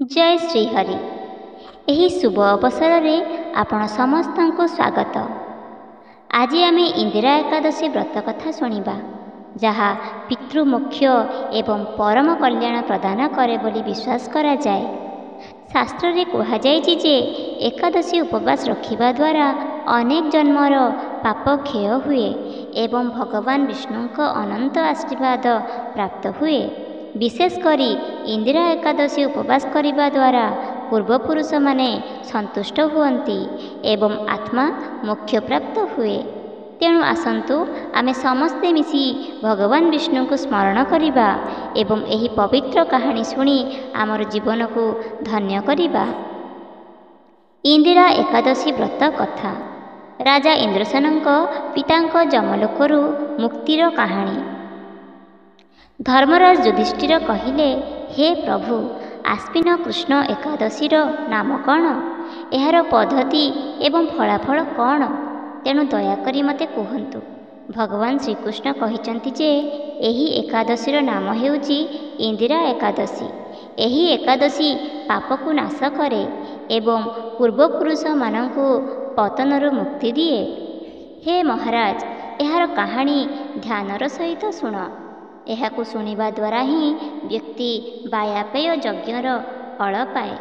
जय श्रीहरि। यही शुभ अवसर में आपण समस्तଙ୍କୁ स्वागत। आज आम इंदिरा एकादशी व्रत कथा शुणा जहाँ पितृमोक्ष एवं परम कल्याण प्रदान करे बोली विश्वास करा जाए। शास्त्र रे कहा जायछि जे एकादशी उपवास रखिबा द्वारा अनेक जन्मर पाप क्षय हुए एवं भगवान विष्णुंक अनंत आशीर्वाद प्राप्त हुए। विशेषकर इंदिरा एकादशी उपवास करने द्वारा पूर्वपुरुष माने संतुष्ट हुअन्ति एवं आत्मा मोक्ष प्राप्त हुए। तेणु आसन्तु आमे समस्ते मिसी भगवान विष्णु को स्मरण करिबा एवं एही पवित्र कहानी सुनी आमर जीवन को धन्य करिबा। इंदिरा एकादशी व्रत कथा। राजा इंद्रसेनक पितांक जमलोकरू मुक्तिर कहानी। धर्मराज युधिष्ठिर कहिले, हे प्रभु, आश्विन कृष्ण एकादशीर नाम कौन? एहार पद्धति एवं फलाफल कौन? तेणु दयाकरी मते कहतु। भगवान श्रीकृष्ण कहिचंती जे एही एकादशीर नाम हेउची इंदिरा एकादशी। एही एकादशी पाप को नाश करे एवं पूर्वपुरुष मानंकु पतनरु मुक्ति दिए। हे महाराज, एहार कहानी ध्यानर सहित शुण। एहाकु शुणिबा द्वारा ही व्यक्ति वायापेय यज्ञर फल पाए।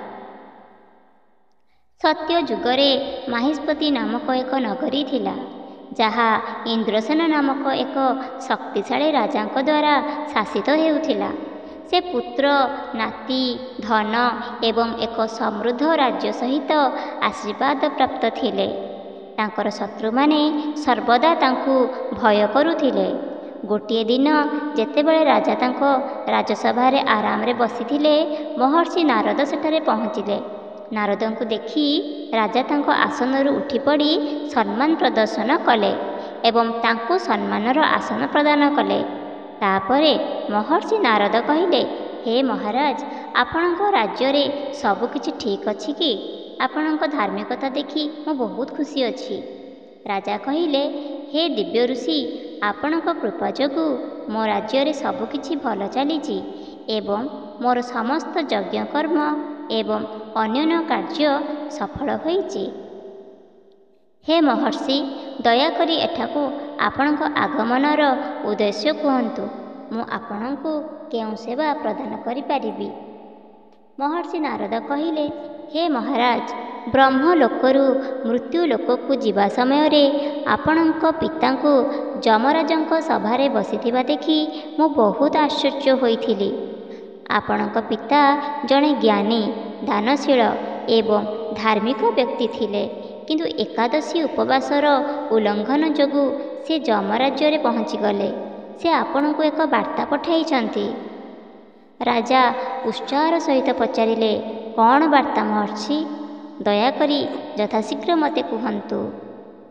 सत्य जुगरे माहिष्पति नामक एक नगरी थिला, जहाँ इंद्रसेन नामक एक शक्तिशाली राजांक द्वारा शासित हेउथिला। से पुत्र, नाती, धन एवं एक समृद्ध राज्य सहित आशीर्वाद प्राप्त थिले। तांकर शत्रु माने सर्वदा तांकु भय करुथिले। गोटे दिन जेतेबेले राजा तांको राजसभा आराम रे बसिथिले, महर्षि नारद सेठारे पहुँचिले। नारदंकु देखि राजा तांको आसनरु उठी पड़ी सम्मान प्रदर्शन कले एवं तांको सम्मानर आसन प्रदान कले। तापरे महर्षि नारद कहिले, हे महाराज, आपणक राज्य रे सब किछि ठीक अछि कि? आपणक धार्मिकता देखि मो बहुत खुशी अछि। राजा कहिले, हे दिव्य ऋषि, आपणक कृपा जोगु मो राज्य रे सब किछि भल चलीछि एवं मोर समस्त यज्ञ कर्म एवं अन्य कार्य सफल होइछि। हे महर्षि, दयाकरी एठाकु आपणक आगमनर उद्देश्य कहतु। मु आपणकु केउ सेवा प्रदान करि पारिबि? महर्षि नारद कहिले, हे महाराज, ब्रह्मलोकरू मृत्युलोकକୁ ଯିବା ସମୟରେ ଆପଣଙ୍କ ପିତାଙ୍କୁ ଯମରାଜଙ୍କ ସଭାରେ ବସିଥିବା ଦେଖି ମୁଁ ବହୁତ ଆଶ୍ଚର୍ଯ୍ୟ ହୋଇଥିଲି। ଆପଣଙ୍କ ପିତା ଜଣେ ଜ୍ଞାନୀ, ଦାନଶୀଳ ଏବଂ ଧାର୍ମିକ ବ୍ୟକ୍ତି ଥିଲେ, କିନ୍ତୁ ଏକାଦଶୀ ଉପବାସର ଉଲ୍ଲଂଘନ ଯୋଗୁଁ ସେ ଯମରାଜ୍ୟରେ ପହଞ୍ଚିଗଲେ। ସେ ଆପଣଙ୍କୁ ଏକ ବାର୍ତ୍ତା ପଠାଇଛନ୍ତି। ରାଜା ଉତ୍ସାହର ସହିତ ପଚାରିଲେ, କ'ଣ ବାର୍ତ୍ତା ମହର୍ଷି? ଦୟାକରି ଯଥାଶୀଘ୍ର ମୋତେ କୁହନ୍ତୁ।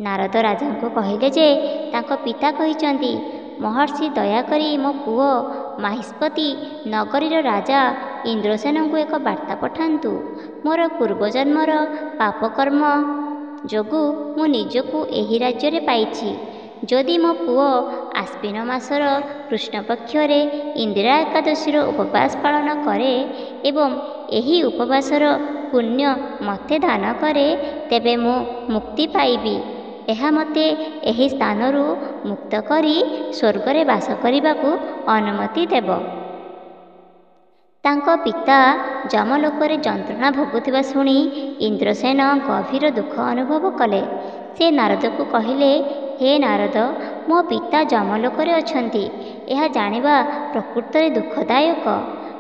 ନାରଦ ରାଜାଙ୍କୁ କହିଲେ ଯେ ତାଙ୍କ ପିତା କହିଛନ୍ତି, ମହର୍ଷି, ଦୟାକରି ମୋ ପୁଅ ମାହିଷ୍ପତି ନଗରୀର ରାଜା ଇନ୍ଦ୍ରସେନଙ୍କୁ ଏକ ବାର୍ତ୍ତା ପଠାନ୍ତୁ। ମୋର ପୂର୍ବଜନ୍ମର ପାପକର୍ମ ଯୋଗୁଁ ମୁଁ ନିଜକୁ ଏହି ରାଜ୍ୟରେ ପାଇଛି। ଯଦି ମୋ ପୁଅ ଆଶ୍ବିନ ମାସର କୃଷ୍ଣପକ୍ଷରେ ଇନ୍ଦିରା ଏକାଦଶୀର ଉପବାସ ପାଳନ କରେ ଏବଂ ଏହି ଉପବାସର ପୁଣ୍ୟ ମୋତେ ଦାନ କରେ, ତେବେ ମୁଁ ମୁକ୍ତି ପାଇବି। ଏହା ମୋତେ ଏହି ସ୍ଥାନରୁ ମୁକ୍ତ କରି ସ୍ୱର୍ଗରେ ବାସ କରିବାକୁ ଅନୁମତି ଦେବ। ତାଙ୍କ ପିତା ଯମଲୋକରେ ଯନ୍ତ୍ରଣା ଭୋଗୁଥିବା ଶୁଣି ଇନ୍ଦ୍ରସେନ ଗଭୀର ଦୁଃଖ ଅନୁଭବ କଲେ। ସେ ନାରଦକୁ କହିଲେ, ହେ ନାରଦ, ମୋ ପିତା ଯମଲୋକରେ ଅଛନ୍ତି। ଏହା ଜାଣିବା ପ୍ରକୃତରେ ଦୁଃଖଦାୟକ।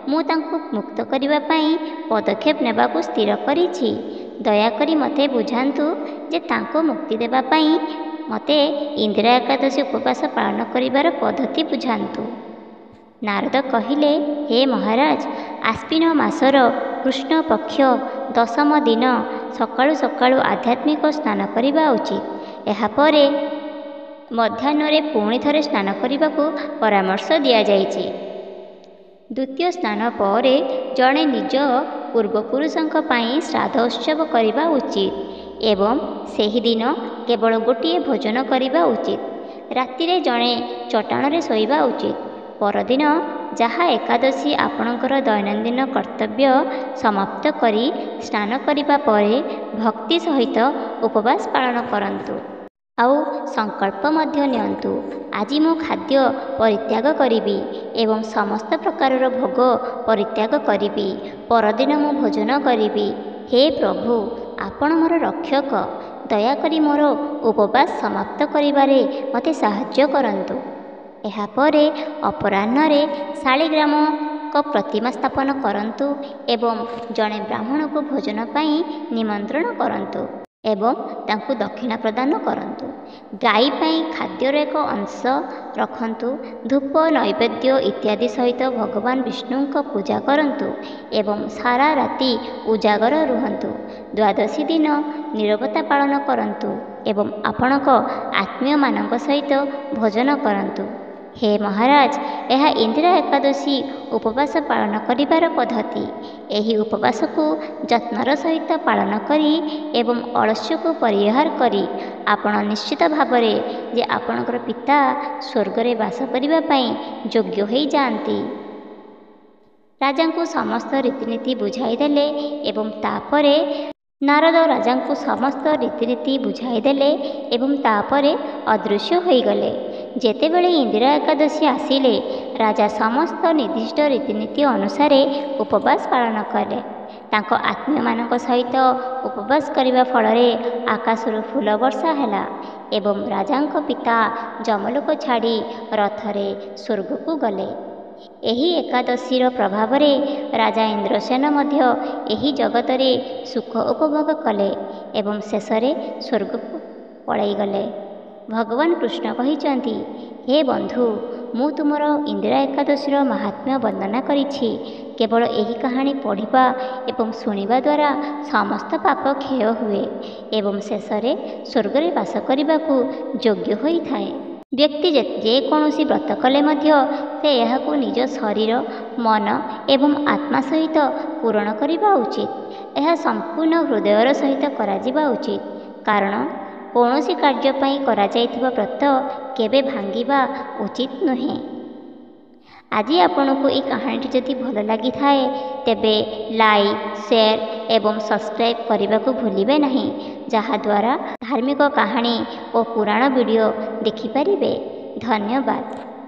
ମୁଁ ତାଙ୍କୁ ମୁକ୍ତ କରିବା ପାଇଁ ପଦକ୍ଷେପ ନେବାକୁ ସ୍ଥିର କରିଛି। ଦୟାକରି ମୋତେ ବୁଝାନ୍ତୁ ଯେ ତାଙ୍କୁ ମୁକ୍ତି ଦେବା ପାଇଁ ମୋତେ ଇନ୍ଦିରା ଏକାଦଶୀ ଉପବାସ ପାଳନ କରିବାର ପଦ୍ଧତି ବୁଝାନ୍ତୁ। ନାରଦ କହିଲେ, ହେ ମହାରାଜ, ଆଶ୍ବିନ ମାସର କୃଷ୍ଣ ପକ୍ଷ ଦଶମ ଦିନ ସକାଳୁ ସକାଳୁ ଆଧ୍ୟାତ୍ମିକ ସ୍ନାନ କରିବା ଉଚିତ। ଏହାପରେ ମଧ୍ୟାହ୍ନରେ ପୁଣି ଥରେ ସ୍ନାନ କରିବାକୁ ପରାମର୍ଶ ଦିଆଯାଇଛି। ଦ୍ୱିତୀୟ ସ୍ନାନ ପରେ ଜଣେ ନିଜ ପୂର୍ବପୁରୁଷଙ୍କ ପାଇଁ ଶ୍ରାଦ୍ଧ ଉତ୍ସବ କରିବା ଉଚିତ ଏବଂ ସେହିଦିନ କେବଳ ଗୋଟିଏ ଭୋଜନ କରିବା ଉଚିତ। ରାତିରେ ଜଣେ ଚଟାଣରେ ଶୋଇବା ଉଚିତ। ପରଦିନ ଯାହା ଏକାଦଶୀ ଆପଣଙ୍କର ଦୈନନ୍ଦିନ କର୍ତ୍ତବ୍ୟ ସମାପ୍ତ କରି ସ୍ନାନ କରିବା ପରେ ଭକ୍ତି ସହିତ ଉପବାସ ପାଳନ କରନ୍ତୁ। ଆଉ ସଂକଳ୍ପ ମଧ୍ୟ ନିଅନ୍ତୁ, ଆଜି ମୁଁ ଖାଦ୍ୟ ପରିତ୍ୟାଗ କରିବି ଏବଂ ସମସ୍ତ ପ୍ରକାରର ଭୋଗ ପରିତ୍ୟାଗ କରିବି। ପରଦିନ ମୁଁ ଭୋଜନ କରିବି। ହେ ପ୍ରଭୁ, ଆପଣ ମୋର ରକ୍ଷକ, ଦୟାକରି ମୋର ଉପବାସ ସମାପ୍ତ କରିବାରେ ମୋତେ ସାହାଯ୍ୟ କରନ୍ତୁ। ଏହାପରେ ଅପରାହ୍ନରେ ଶାଳିଗ୍ରାମଙ୍କ ପ୍ରତିମା ସ୍ଥାପନ କରନ୍ତୁ ଏବଂ ଜଣେ ବ୍ରାହ୍ମଣକୁ ଭୋଜନ ପାଇଁ ନିମନ୍ତ୍ରଣ କରନ୍ତୁ ଏବଂ ତାଙ୍କୁ ଦକ୍ଷିଣା ପ୍ରଦାନ କରନ୍ତୁ। ଗାଈ ପାଇଁ ଖାଦ୍ୟର ଏକ ଅଂଶ ରଖନ୍ତୁ। ଧୂପ, ନୈବେଦ୍ୟ ଇତ୍ୟାଦି ସହିତ ଭଗବାନ ବିଷ୍ଣୁଙ୍କ ପୂଜା କରନ୍ତୁ ଏବଂ ସାରା ରାତି ଉଜାଗର ରୁହନ୍ତୁ। ଦ୍ୱାଦଶୀ ଦିନ ନୀରବତା ପାଳନ କରନ୍ତୁ ଏବଂ ଆପଣଙ୍କ ଆତ୍ମୀୟମାନଙ୍କ ସହିତ ଭୋଜନ କରନ୍ତୁ। ହେ ମହାରାଜ, ଏହା ଇନ୍ଦିରା ଏକାଦଶୀ ଉପବାସ ପାଳନ କରିବାର ପଦ୍ଧତି। ଏହି ଉପବାସକୁ ଯତ୍ନର ସହିତ ପାଳନ କରି ଏବଂ ଅଳସ୍ୟକୁ ପରିହାର କରି ଆପଣ ନିଶ୍ଚିତ ଭାବରେ ଯେ ଆପଣଙ୍କର ପିତା ସ୍ୱର୍ଗରେ ବାସ କରିବା ପାଇଁ ଯୋଗ୍ୟ ହୋଇଯାଆନ୍ତି। ରାଜାଙ୍କୁ ସମସ୍ତ ରୀତିନୀତି ବୁଝାଇଦେଲେ ଏବଂ ତାପରେ ନାରଦ ରାଜାଙ୍କୁ ସମସ୍ତ ରୀତିନୀତି ବୁଝାଇଦେଲେ ଏବଂ ତାପରେ ଅଦୃଶ୍ୟ ହୋଇଗଲେ। ଯେତେବେଳେ ଇନ୍ଦିରା ଏକାଦଶୀ ଆସିଲେ, ରାଜା ସମସ୍ତ ନିର୍ଦ୍ଦିଷ୍ଟ ରୀତିନୀତି ଅନୁସାରେ ଉପବାସ ପାଳନ କଲେ। ତାଙ୍କ ଆତ୍ମୀୟମାନଙ୍କ ସହିତ ଉପବାସ କରିବା ଫଳରେ ଆକାଶରୁ ଫୁଲ ବର୍ଷା ହେଲା ଏବଂ ରାଜାଙ୍କ ପିତା ଯମଲୋକ ଛାଡ଼ି ରଥରେ ସ୍ୱର୍ଗକୁ ଗଲେ। ଏହି ଏକାଦଶୀର ପ୍ରଭାବରେ ରାଜା ଇନ୍ଦ୍ରସେନ ମଧ୍ୟ ଏହି ଜଗତରେ ସୁଖ ଉପଭୋଗ କଲେ ଏବଂ ଶେଷରେ ସ୍ୱର୍ଗକୁ ପଳାଇଗଲେ। ଭଗବାନ କୃଷ୍ଣ କହିଛନ୍ତି, ହେ ବନ୍ଧୁ, ମୁଁ ତୁମର ଇନ୍ଦିରା ଏକାଦଶୀର ମାହାତ୍ମ୍ୟ ବର୍ଣ୍ଣନା କରିଛି। କେବଳ ଏହି କାହାଣୀ ପଢ଼ିବା ଏବଂ ଶୁଣିବା ଦ୍ୱାରା ସମସ୍ତ ପାପ କ୍ଷୟ ହୁଏ ଏବଂ ଶେଷରେ ସ୍ୱର୍ଗରେ ବାସ କରିବାକୁ ଯୋଗ୍ୟ ହୋଇଥାଏ। ବ୍ୟକ୍ତି ଯେକୌଣସି ବ୍ରତ କଲେ ମଧ୍ୟ ସେ ଏହାକୁ ନିଜ ଶରୀର, ମନ ଏବଂ ଆତ୍ମା ସହିତ ପୂରଣ କରିବା ଉଚିତ। ଏହା ସମ୍ପୂର୍ଣ୍ଣ ହୃଦୟର ସହିତ କରାଯିବା ଉଚିତ, କାରଣ କୌଣସି କାର୍ଯ୍ୟ ପାଇଁ କରାଯାଇଥିବା ବ୍ରତ କେବେ ଭାଙ୍ଗିବା ଉଚିତ ନୁହେଁ। ଆଜି ଆପଣଙ୍କୁ ଏହି କାହାଣୀଟି ଯଦି ଭଲ ଲାଗିଥାଏ ତେବେ ଲାଇକ୍, ସେୟାର ଏବଂ ସବସ୍କ୍ରାଇବ୍ କରିବାକୁ ଭୁଲିବେ ନାହିଁ, ଯାହାଦ୍ୱାରା ଧାର୍ମିକ କାହାଣୀ ଓ ପୁରାଣ ଭିଡ଼ିଓ ଦେଖିପାରିବେ। ଧନ୍ୟବାଦ।